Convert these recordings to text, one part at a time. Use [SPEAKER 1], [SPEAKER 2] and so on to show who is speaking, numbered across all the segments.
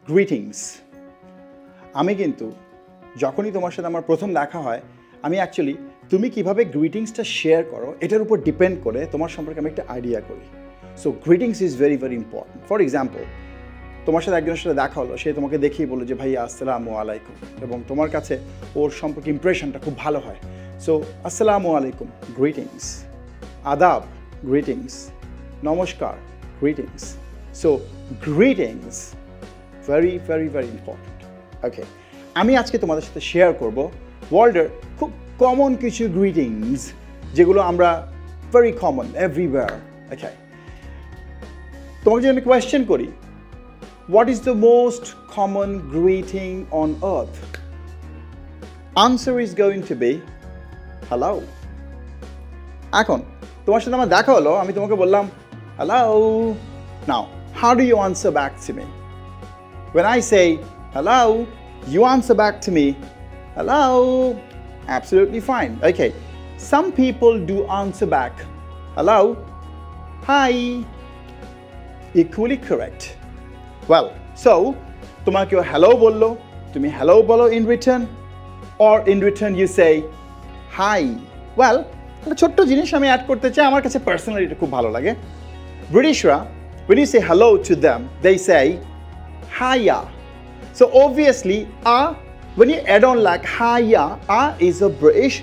[SPEAKER 1] Greetings. আমি কিন্তু যখনই তোমার সাথে আমার প্রথম দেখা হয়, আমি অ্যাকচুয়ালি তুমি কিভাবে গ্রিটিংসটা শেয়ার করো এটার উপর ডিপেন্ড করে তোমার সম্পর্কে আমি একটা আইডিয়া করি। So greetings is very very important. For example, তোমার সাথে একজনের সাথে দেখা হলো, সে তোমাকে দেখিয়ে বললো যে ভাইয়া আসসালামু আলাইকুম, এবং তোমার কাছে ওর সম্পর্কে ইমপ্রেশনটা খুব ভালো হয়। সো আসসালামু আলাইকুম, গ্রিটিংস। আদাব, গ্রিটিংস। নমস্কার, greetings. So greetings very very very important. Okay, আমি আজকে তোমাদের সাথে শেয়ার করব ওয়ার্ল্ডের খুব কমন কিছু গ্রিটিংস, যেগুলো আমরা ভেরি কমন এভরিওয়্যার। ওকে, তোমাকে যদি আমি কোয়েশ্চেন করি, what is the most common greeting on earth? Answer is going to be hello. এখন তোমার সাথে আমার দেখা হলো, আমি তোমাকে বললাম hello. Now, how do you answer back to me? When I say hello, you answer back to me hello. Absolutely fine. Okay, some people do answer back hello, hi. Equally correct. Well, so তোমাকে hello বললো, তুমি hello বলো in return, or in return you say hi. Well, একটা ছোট্ট জিনিস আমি add করতে চাই, আমার কাছে পার্সোনালি এটা খুব ভালো লাগে। ব্রিটিশরা, when you say hello to them, they say hiya. So obviously, when you add on like hiya, is a British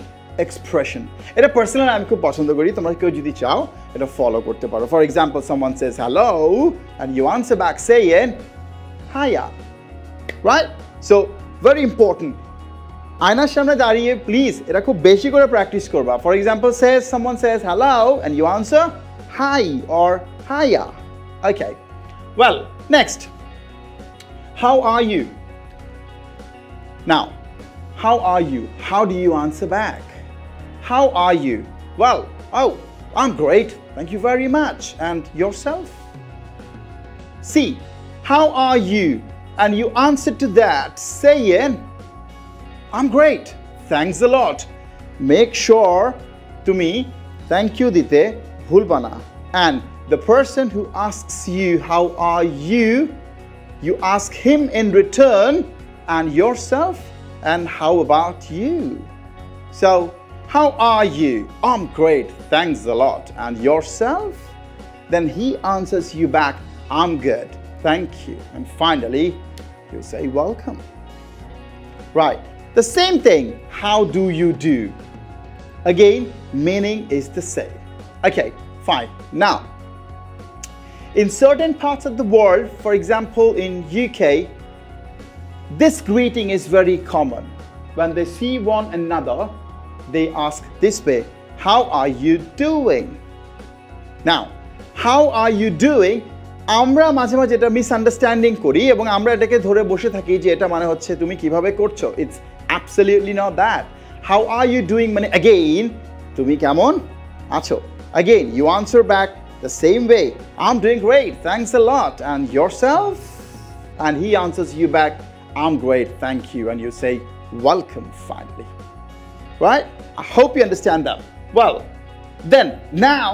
[SPEAKER 1] expression. এটা পার্সোনালি আমি খুব পছন্দ করি, তোমরা কেউ যদি চাও এটা ফলো করতে পারো। For example, someone says hello and you answer back saying hiya, right? So very important. আয়নার সামনে দাঁড়িয়ে প্লিজ এটা খুব বেশি করে প্র্যাকটিস করবা। For example, someone says hello and you answer hi or hiya. Okay, well, next, how are you? Now, how are you? How do you answer back? How are you? Well, oh, I'm great, thank you very much. And yourself? See, how are you? And you answer to that saying, I'm great, thanks a lot. Make sure to me, thank you dite bhulba na. And the person who asks you, how are you? You ask him in return, and yourself, and how about you? So, how are you? I'm great, thanks a lot. And yourself? Then he answers you back, I'm good, thank you. And finally, you say welcome. Right, the same thing, how do you do? Again, meaning is the same. Okay, fine. Now, in certain parts of the world, for example in UK, this greeting is very common. When they see one another, they ask this way, how are you doing? Now, how are you doing? আমরা মাঝে মাঝে এটা misunderstanding করি এবং আমরা এটাকে ধরে বসে থাকি যে এটা মানে হচ্ছে তুমি কিভাবে করছো। It's absolutely not that. How are you doing মানে অ্যাগেইন তুমি কেমন আছো। Again you answer back the same way, I am doing great, thanks a lot. And yourself? And he answers you back, I'm great, thank you. And you say welcome finally. Right? I hope you understand that. Well, then now,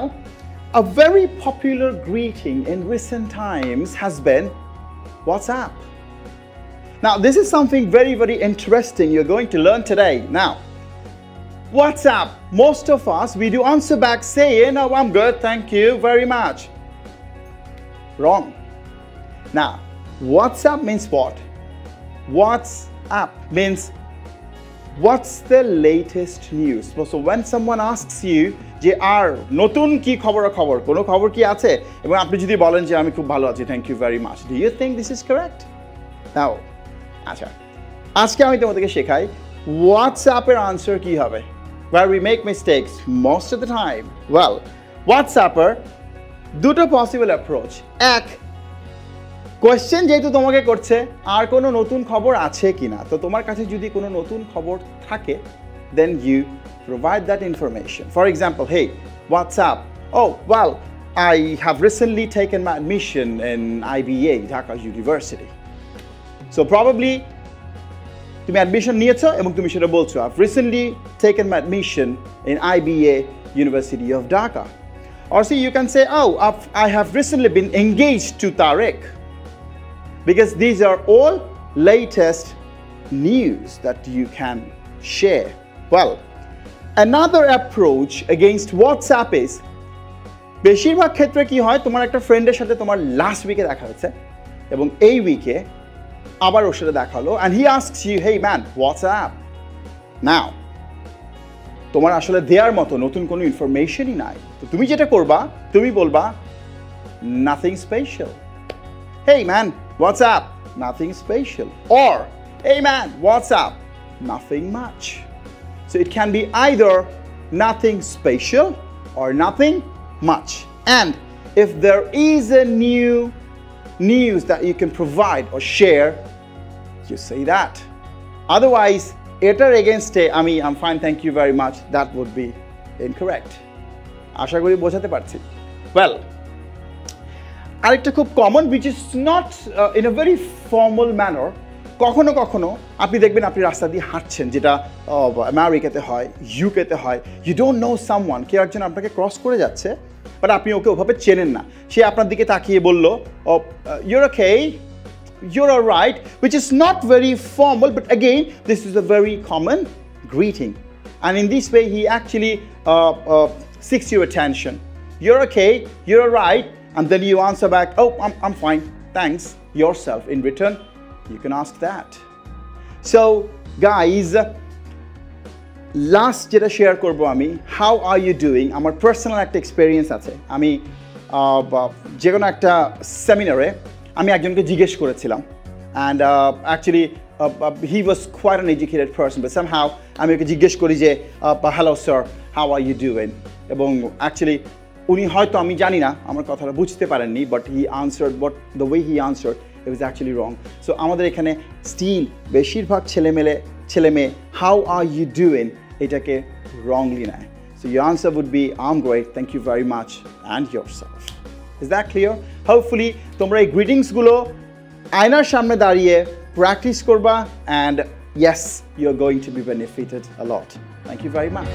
[SPEAKER 1] a very popular greeting in recent times has been WhatsApp. Now, this is something very, very interesting you're going to learn today. Now, WhatsApp, most of us, we do answer back saying, oh, I'm good, thank you very much. Wrong. Now, WhatsApp means what? WhatsApp means what's the latest news? So when someone asks you যে আর নতুন কি খবর কোনো খবর কি আছে, এবং আপনি যদি বলেন যে আমি খুব ভালো আছি, thank you very much, do you think this is correct? Now আচ্ছা, আজকে আমি তোমাদেরকে শেখাই হোয়াটসঅ্যাপের আনসার কি হবে, where we make mistakes most of the time. Well, হোয়াটসঅ্যাপের দুটো পসিবল অ্যাপ্রোচ। এক, কোয়েশ্চেন যেহেতু তোমাকে করছে আর কোনো নতুন খবর আছে কিনা, তো তোমার কাছে যদি কোনো নতুন খবর থাকে, then you provide that information. For example, hey, what's up? Oh, well, I have recently taken my admission in IBA, Dhaka University. So probably তুমি admission নিয়েছো এবং তুমি সেটা বলছো, I've recently taken my admission in IBA, University of Dhaka. Or see, you can say, oh, I have recently been engaged to Tariq. because these are all latest news that you can share. Well, another approach against WhatsApp is বেশিরভাগ ক্ষেত্রে কি হয়, তোমার একটা ফ্রেন্ডের সাথে তোমার last উইকে দেখা হচ্ছে এবং এই উইকে আবার ওর সাথে দেখা হলো, and he asks you, hey man, what's up? Now তোমার আসলে দেওয়ার মতো নতুন কোনো ইনফরমেশনই নাই, তো তুমি যেটা করবা, তুমি বলবা nothing special. Hey man, what's up? Nothing special. Or hey man, what's up? Nothing much. So it can be either nothing special or nothing much. And if there is a new news that you can provide or share, you say that. Otherwise, etar against I'm fine, thank you very much, that would be incorrect. Asha kori bochate parchi. Well, আরেকটা খুব common, which is not in a very formal manner. কখনো কখনো আপনি দেখবেন আপনি রাস্তা দিয়ে হাঁটছেন, যেটা আমেরিকাতে হয়, ইউকেতে হয়, ইউ ডোন্ট নো সামওয়ান, কেউ একজন আপনাকে ক্রস করে যাচ্ছে বাট আপনি ওকে ওভাবে চেনেন না, সে আপনার দিকে তাকিয়ে বলল you're okay, you're all right, which is not very formal, but again this is a very common greeting, and in this way he actually seeks your attention. You're okay, you're all right, and then you answer back, oh, I'm fine, thanks, yourself. In return, you can ask that. So, guys, last যেটা share করব আমি, how are you doing? আমার personal একটা experience আছে। আমি যে কোনো একটা সেমিনারে আমি একজনকে জিজ্ঞেস করেছিলাম, and actually he was quite an educated person, but somehow আমি ওকে জিজ্ঞেস করি যে hello sir, how are you doing? এবং actually উনি হয়তো, আমি জানি না, আমার কথাটা বুঝতে পারেননি, but he answered, but the way he answered it was actually wrong. So আমাদের এখানে স্টিল বেশিরভাগ ছেলেমেয়ে হাউ আর ইউ ডুইং এটাকে রংলি নেয়। So your answer would be I am great, thank you very much, and yourself. Is that clear? Hopefully তোমরা এই গ্রিটিংসগুলো আয়নার সামনে দাঁড়িয়ে প্র্যাকটিস করবা, and yes, you are going to be benefited a lot. Thank you very much.